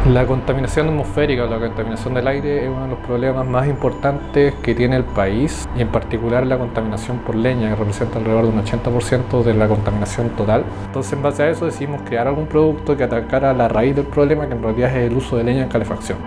La contaminación atmosférica o la contaminación del aire es uno de los problemas más importantes que tiene el país, y en particular la contaminación por leña, que representa alrededor de un 80% de la contaminación total. Entonces, en base a eso decidimos crear algún producto que atacara la raíz del problema, que en realidad es el uso de leña en calefacción.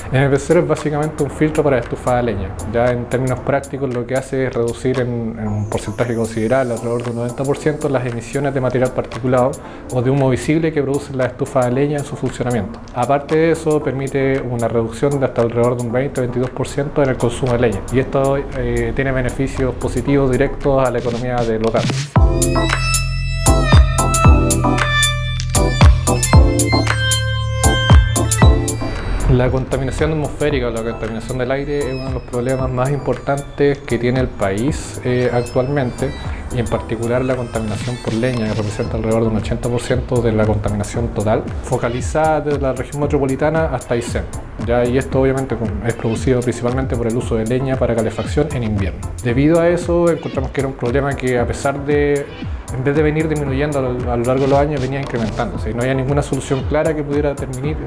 MPCero es básicamente un filtro para estufa de leña. Ya en términos prácticos lo que hace es reducir en un porcentaje considerable, alrededor del 90%, las emisiones de material particulado o de humo visible que producen las estufas de leña en su funcionamiento. Aparte de eso, permite una reducción de hasta alrededor de un 20-22% en el consumo de leña, y esto tiene beneficios positivos directos a la economía del local. La contaminación atmosférica o la contaminación del aire es uno de los problemas más importantes que tiene el país actualmente, y en particular la contaminación por leña, que representa alrededor de un 80% de la contaminación total, focalizada desde la región metropolitana hasta Aysén. Y esto obviamente es producido principalmente por el uso de leña para calefacción en invierno. Debido a eso encontramos que era un problema que, a pesar de, en vez de venir disminuyendo a lo largo de los años, venía incrementándose, y no había ninguna solución clara que pudiera permitir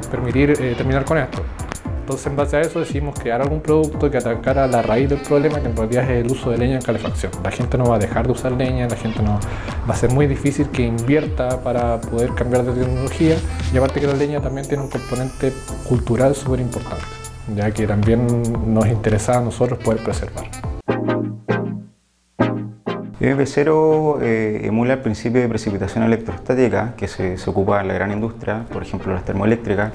terminar con esto. Entonces, en base a eso decidimos crear algún producto que atacara la raíz del problema, que en realidad es el uso de leña en calefacción. La gente no va a dejar de usar leña, la gente no va a ser muy difícil que invierta para poder cambiar de tecnología, y aparte que la leña también tiene un componente cultural súper importante, ya que también nos interesa a nosotros poder preservar. MPCero emula el principio de precipitación electrostática que se ocupa en la gran industria, por ejemplo las termoeléctricas.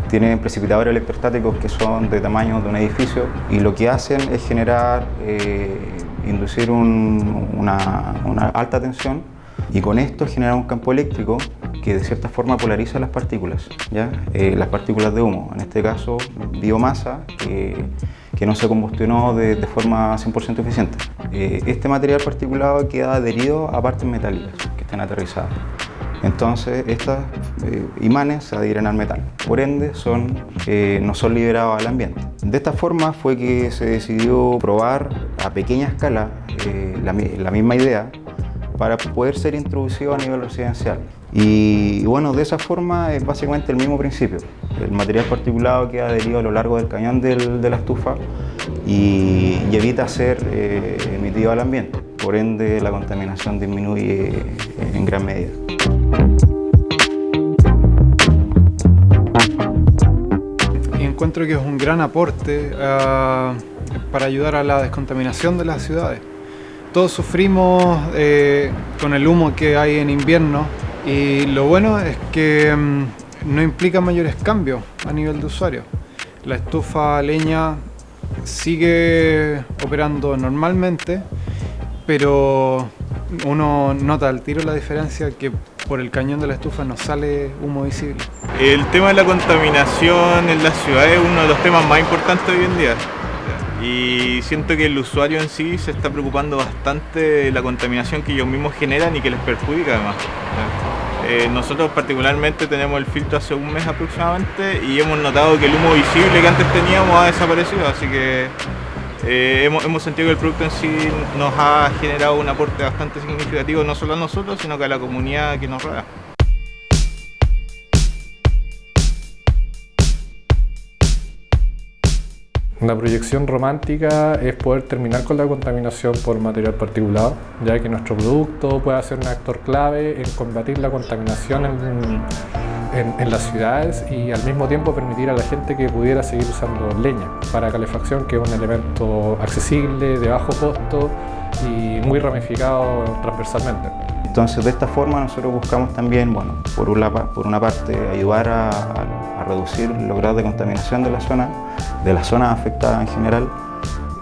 Tienen precipitadores electrostáticos que son de tamaño de un edificio, y lo que hacen es generar, inducir una alta tensión, y con esto generar un campo eléctrico que de cierta forma polariza las partículas, las partículas de humo, en este caso biomasa, que no se combustionó de forma 100% eficiente. Este material particulado queda adherido a partes metálicas que están aterrizadas. Entonces, estos imanes se adhieren al metal, por ende no son liberados al ambiente. De esta forma fue que se decidió probar a pequeña escala la misma idea para poder ser introducido a nivel residencial. Y bueno, de esa forma es básicamente el mismo principio. El material particulado queda adherido a lo largo del cañón de la estufa y evita ser emitido al ambiente. Por ende, la contaminación disminuye en gran medida. Encuentro que es un gran aporte para ayudar a la descontaminación de las ciudades. Todos sufrimos con el humo que hay en invierno, y lo bueno es que no implica mayores cambios a nivel de usuario. La estufa a leña sigue operando normalmente, pero uno nota al tiro la diferencia, que por el cañón de la estufa no sale humo visible. El tema de la contaminación en las ciudades es uno de los temas más importantes hoy en día, y siento que el usuario en sí se está preocupando bastante de la contaminación que ellos mismos generan y que les perjudica además. Nosotros particularmente tenemos el filtro hace un mes aproximadamente, y hemos notado que el humo visible que antes teníamos ha desaparecido, así que hemos sentido que el producto en sí nos ha generado un aporte bastante significativo, no solo a nosotros, sino que a la comunidad que nos rodea. Una proyección romántica es poder terminar con la contaminación por material particulado, ya que nuestro producto pueda ser un actor clave en combatir la contaminación en las ciudades, y al mismo tiempo permitir a la gente que pudiera seguir usando leña para calefacción, que es un elemento accesible, de bajo costo y muy ramificado transversalmente. Entonces, de esta forma nosotros buscamos también, por una parte, ayudar a reducir los grados de contaminación de las zonas afectadas en general,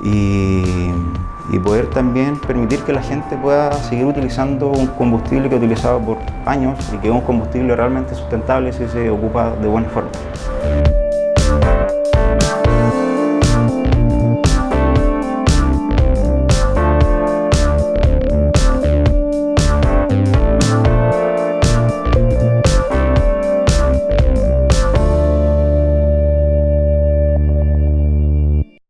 y poder también permitir que la gente pueda seguir utilizando un combustible que ha utilizado por años, y que es un combustible realmente sustentable si se ocupa de buena forma.